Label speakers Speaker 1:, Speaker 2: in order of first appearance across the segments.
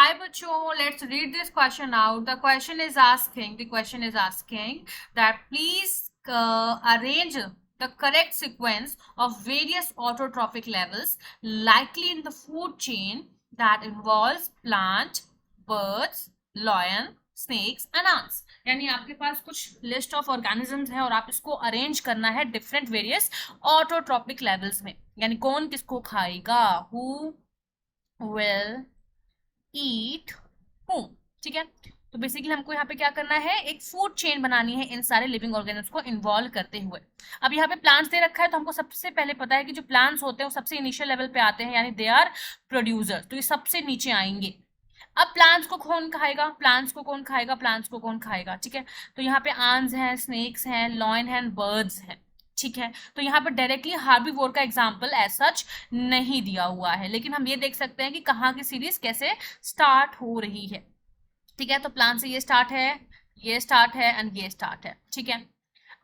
Speaker 1: Hi, Bacho. Let's read this question out. The question is asking that please arrange the correct sequence of various autotrophic levels likely in the food chain that involves plant, birds, lion, snakes and ants. यानी आपके पास कुछ list of organisms है और आप इसको arrange करना है different various autotrophic levels में. यानी कौन किसको खाएगा, हु विल ईट होम. ठीक है, तो बेसिकली हमको यहाँ पे क्या करना है, एक फूड चेन बनानी है इन सारे लिविंग ऑर्गेनिज्म को इन्वॉल्व करते हुए. अब यहाँ पे प्लांट्स दे रखा है तो हमको सबसे पहले पता है कि जो प्लांट्स होते हैं वो सबसे इनिशियल लेवल पे आते हैं, यानी दे आर प्रोड्यूसर, तो ये सबसे नीचे आएंगे. अब प्लांट्स को कौन खाएगा, प्लांट्स को कौन खाएगा, प्लांट्स को कौन खाएगा. ठीक है, तो यहाँ पे आंस हैं, स्नेक्स हैं, लॉयन हैं, बर्ड्स हैं. ठीक है, तो यहाँ पर डायरेक्टली हार्बीवोर का एग्जाम्पल एज सच नहीं दिया हुआ है, लेकिन हम ये देख सकते हैं कि कहाँ की सीरीज कैसे स्टार्ट हो रही है. ठीक है, तो प्लांट से ये स्टार्ट है, ये स्टार्ट है एंड ये स्टार्ट है. ठीक है,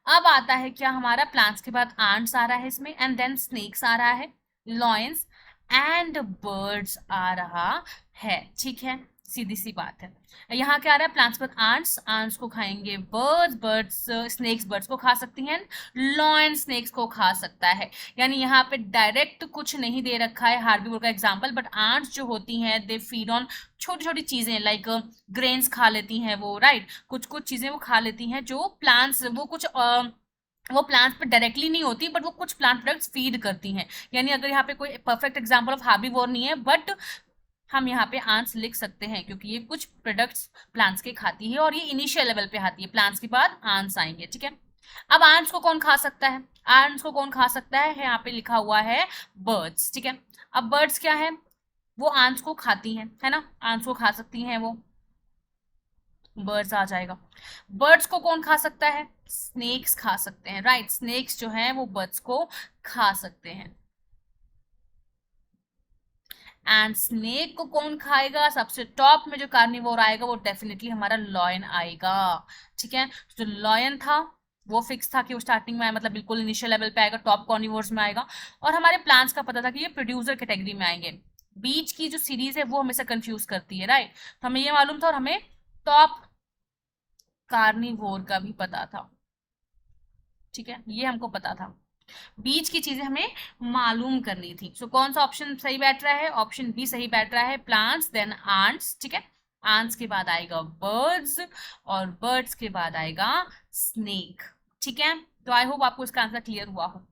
Speaker 1: अब आता है क्या हमारा, प्लांट्स के बाद आंट्स आ रहा है इसमें, एंड देन स्नेक्स आ रहा है, लॉयंस एंड बर्ड्स आ रहा है. ठीक है, सीधी सी बात है. यहाँ क्या आ रहा है, प्लांट्स पर आंट्स, आंट्स को खाएंगे बर्ड्स, बर्ड्स स्नेक्स बर्ड्स को खा सकती हैं, लॉयन स्नेक्स को खा सकता है. यानी यहाँ पे डायरेक्ट कुछ नहीं दे रखा है हार्बीवोर का एग्जांपल, बट आंट्स जो होती हैं दे फीड ऑन छोटी छोटी चीजें, लाइक ग्रेन्स खा लेती हैं वो, राइट. कुछ कुछ चीजें वो खा लेती हैं जो प्लांट्स, वो कुछ वो प्लांट्स पे डायरेक्टली नहीं होती, बट वो कुछ प्लांट प्रोडक्ट्स फीड करती हैं. यानी अगर यहाँ पे कोई परफेक्ट एग्जांपल ऑफ हार्बीवोर नहीं है, बट हम यहाँ पे आंट्स लिख सकते हैं क्योंकि ये कुछ प्रोडक्ट्स प्लांट्स के खाती है और ये इनिशियल लेवल पे आती है. प्लांट्स के बाद आंट्स आएंगे. ठीक है, अब आंट्स को कौन खा सकता है, आंट्स को कौन खा सकता है, यहाँ पे लिखा हुआ है बर्ड्स. ठीक है, अब बर्ड्स क्या है, वो आंट्स को खाती हैं, है ना, आंट्स को खा सकती हैं वो, बर्ड्स आ जाएगा. बर्ड्स को कौन खा सकता है, स्नेक्स खा सकते हैं, राइट. स्नेक्स जो है वो बर्ड्स को खा सकते हैं. एंड स्नेक को कौन खाएगा, सबसे टॉप में जो कार्निवोर आएगा वो डेफिनेटली हमारा लॉयन आएगा. ठीक है, जो लॉयन था वो फिक्स था कि वो स्टार्टिंग में आया, मतलब बिल्कुल इनिशियल लेवल पे आएगा, टॉप कार्निवोर्स में आएगा. और हमारे प्लांट्स का पता था कि ये प्रोड्यूसर कैटेगरी में आएंगे. बीच की जो सीरीज है वो हमेशा कंफ्यूज करती है, राइट. तो हमें ये मालूम था और हमें टॉप कार्निवोर का भी पता था. ठीक है, ये हमको पता था, बीच की चीजें हमें मालूम करनी थी. सो कौन सा ऑप्शन सही बैठ रहा है, ऑप्शन बी सही बैठ रहा है, प्लांट्स देन आंट्स. ठीक है, आंट्स के बाद आएगा बर्ड्स और बर्ड्स के बाद आएगा स्नेक. ठीक है, तो आई होप आपको इसका आंसर क्लियर हुआ हो.